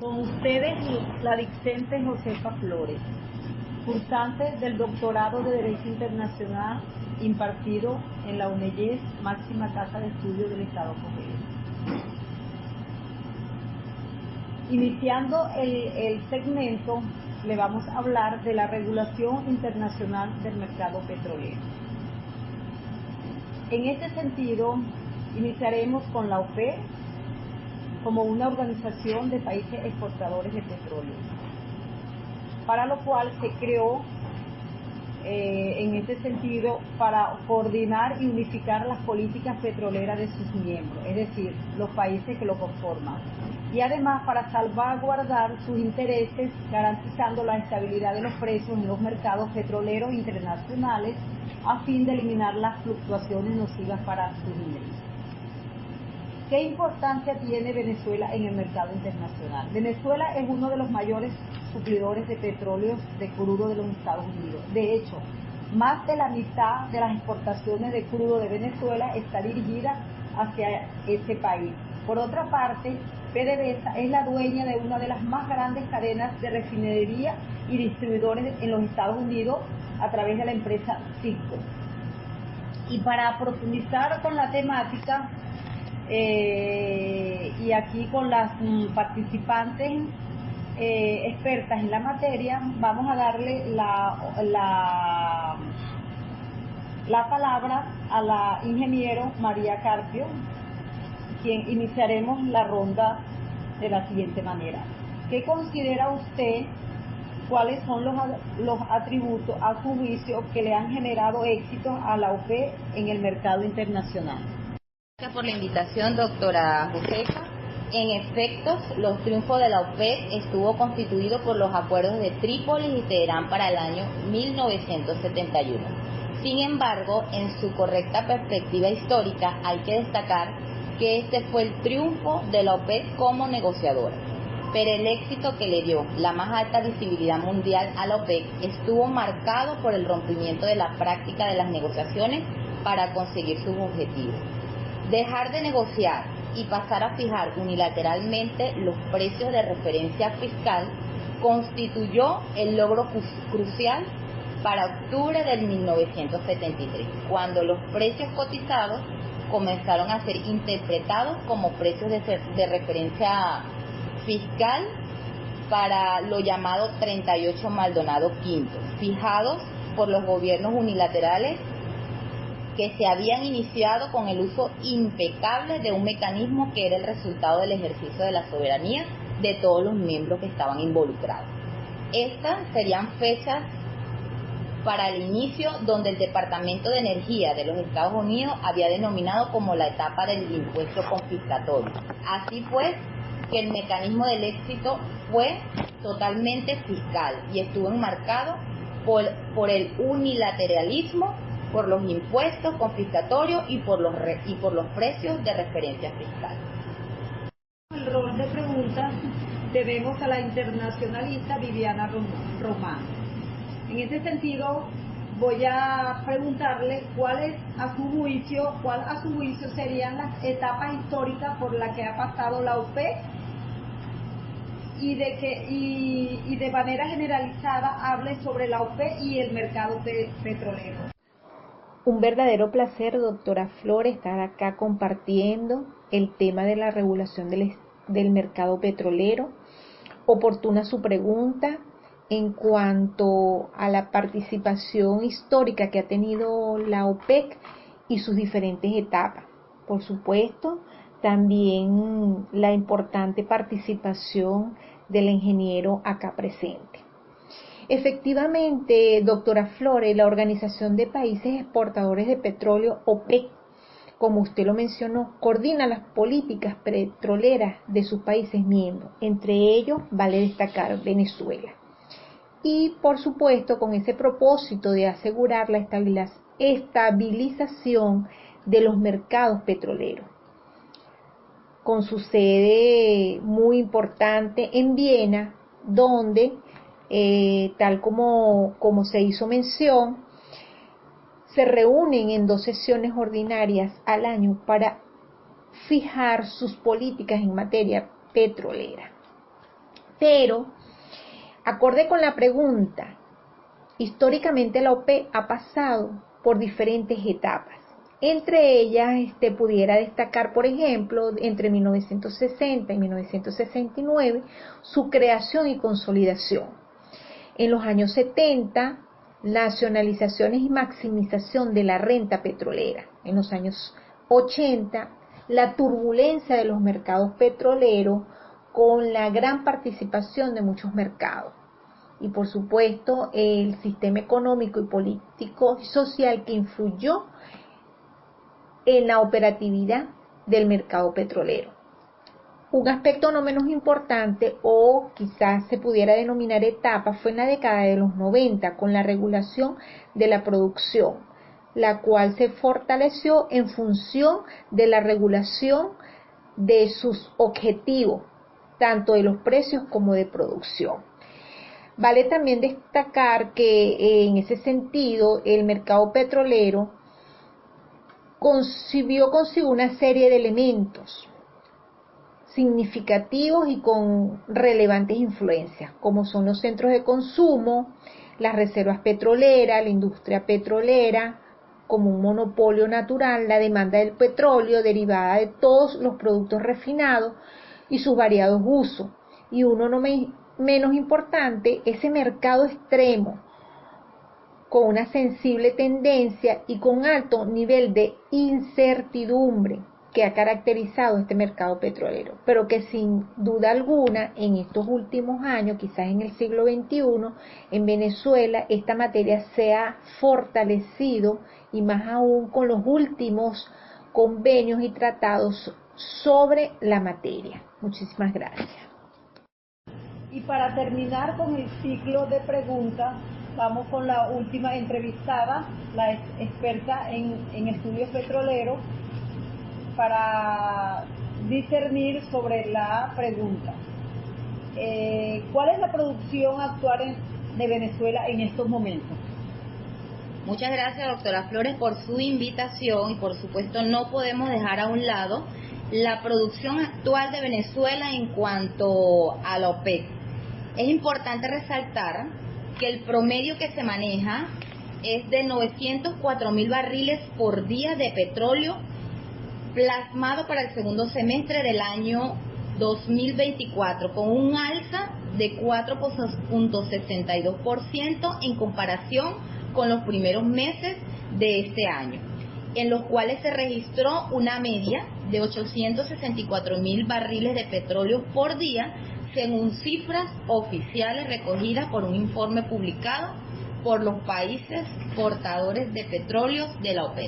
Con ustedes, la discente Josefa Flores, cursante del doctorado de Derecho Internacional impartido en la UNEYES, máxima casa de estudio del Estado Cogeo. Iniciando el segmento, le vamos a hablar de la regulación internacional del mercado petrolero. En este sentido, iniciaremos con la OPEC como una organización de países exportadores de petróleo, para lo cual se creó en este sentido para coordinar y unificar las políticas petroleras de sus miembros, es decir, los países que lo conforman, y además para salvaguardar sus intereses, garantizando la estabilidad de los precios en los mercados petroleros internacionales a fin de eliminar las fluctuaciones nocivas para sus ingresos. ¿Qué importancia tiene Venezuela en el mercado internacional? Venezuela es uno de los mayores suplidores de petróleo de crudo de los Estados Unidos. De hecho, más de la mitad de las exportaciones de crudo de Venezuela está dirigida hacia ese país. Por otra parte, PDVSA es la dueña de una de las más grandes cadenas de refinería y distribuidores en los Estados Unidos a través de la empresa Citgo. Y para profundizar con la temática, y aquí con las participantes expertas en la materia, vamos a darle la palabra a la ingeniero María Carpio, quien iniciaremos la ronda de la siguiente manera. ¿Qué considera usted? ¿Cuáles son los atributos a su juicio que le han generado éxito a la OPEC en el mercado internacional? Gracias por la invitación, doctora Josefa. En efecto, los triunfos de la OPEC estuvo constituido por los acuerdos de Trípoli y Teherán para el año 1971. Sin embargo, en su correcta perspectiva histórica, hay que destacar que este fue el triunfo de la OPEC como negociadora. Pero el éxito que le dio la más alta visibilidad mundial a la OPEC estuvo marcado por el rompimiento de la práctica de las negociaciones para conseguir sus objetivos. Dejar de negociar y pasar a fijar unilateralmente los precios de referencia fiscal constituyó el logro crucial para octubre del 1973, cuando los precios cotizados comenzaron a ser interpretados como precios de referencia fiscal para lo llamado 38 Maldonado V, fijados por los gobiernos unilaterales que se habían iniciado con el uso impecable de un mecanismo que era el resultado del ejercicio de la soberanía de todos los miembros que estaban involucrados. Estas serían fechas para el inicio donde el Departamento de Energía de los Estados Unidos había denominado como la etapa del impuesto confiscatorio. Así pues, que el mecanismo del éxito fue totalmente fiscal y estuvo enmarcado por el unilateralismo, por los impuestos confiscatorios y por los precios de referencia fiscal. El rol de preguntas debemos a la internacionalista Viviana Román. En ese sentido, voy a preguntarle cuál a su juicio serían las etapas históricas por las que ha pasado la OPEC y de manera generalizada hable sobre la OPEC y el mercado petrolero. Un verdadero placer, doctora Flores, estar acá compartiendo el tema de la regulación del mercado petrolero. Oportuna su pregunta en cuanto a la participación histórica que ha tenido la OPEC y sus diferentes etapas. Por supuesto, también la importante participación del ingeniero acá presente. Efectivamente, doctora Flores, la Organización de Países Exportadores de Petróleo, OPEC, como usted lo mencionó, coordina las políticas petroleras de sus países miembros. Entre ellos, vale destacar Venezuela. Y, por supuesto, con ese propósito de asegurar la estabilización de los mercados petroleros. Con su sede muy importante en Viena, donde tal como se hizo mención, se reúnen en 2 sesiones ordinarias al año para fijar sus políticas en materia petrolera. Pero, acorde con la pregunta, históricamente la OPEP ha pasado por diferentes etapas. Entre ellas pudiera destacar, por ejemplo, entre 1960 y 1969, su creación y consolidación. En los años 70, nacionalizaciones y maximización de la renta petrolera. En los años 80, la turbulencia de los mercados petroleros con la gran participación de muchos mercados. Y por supuesto, el sistema económico y político y social que influyó en la operatividad del mercado petrolero. Un aspecto no menos importante, o quizás se pudiera denominar etapa, fue en la década de los 90 con la regulación de la producción, la cual se fortaleció en función de la regulación de sus objetivos, tanto de los precios como de producción. Vale también destacar que en ese sentido el mercado petrolero concibió consigo una serie de elementos significativos y con relevantes influencias, como son los centros de consumo, las reservas petroleras, la industria petrolera, como un monopolio natural, la demanda del petróleo derivada de todos los productos refinados y sus variados usos. Y uno no menos importante, ese mercado extremo, con una sensible tendencia y con alto nivel de incertidumbre que ha caracterizado este mercado petrolero, pero que sin duda alguna en estos últimos años, quizás en el siglo XXI, en Venezuela esta materia se ha fortalecido, y más aún con los últimos convenios y tratados sobre la materia. Muchísimas gracias. Y para terminar con el ciclo de preguntas, vamos con la última entrevistada, la experta en estudios petroleros, para discernir sobre la pregunta. ¿Cuál es la producción actual de Venezuela en estos momentos? Muchas gracias, doctora Flores, por su invitación, y por supuesto no podemos dejar a un lado la producción actual de Venezuela en cuanto a la OPEP. Es importante resaltar que el promedio que se maneja es de 904.000 barriles por día de petróleo plasmado para el segundo semestre del año 2024, con un alza de 4.62% en comparación con los primeros meses de este año, en los cuales se registró una media de 864.000 barriles de petróleo por día, según cifras oficiales recogidas por un informe publicado por los países portadores de petróleo de la OPEP.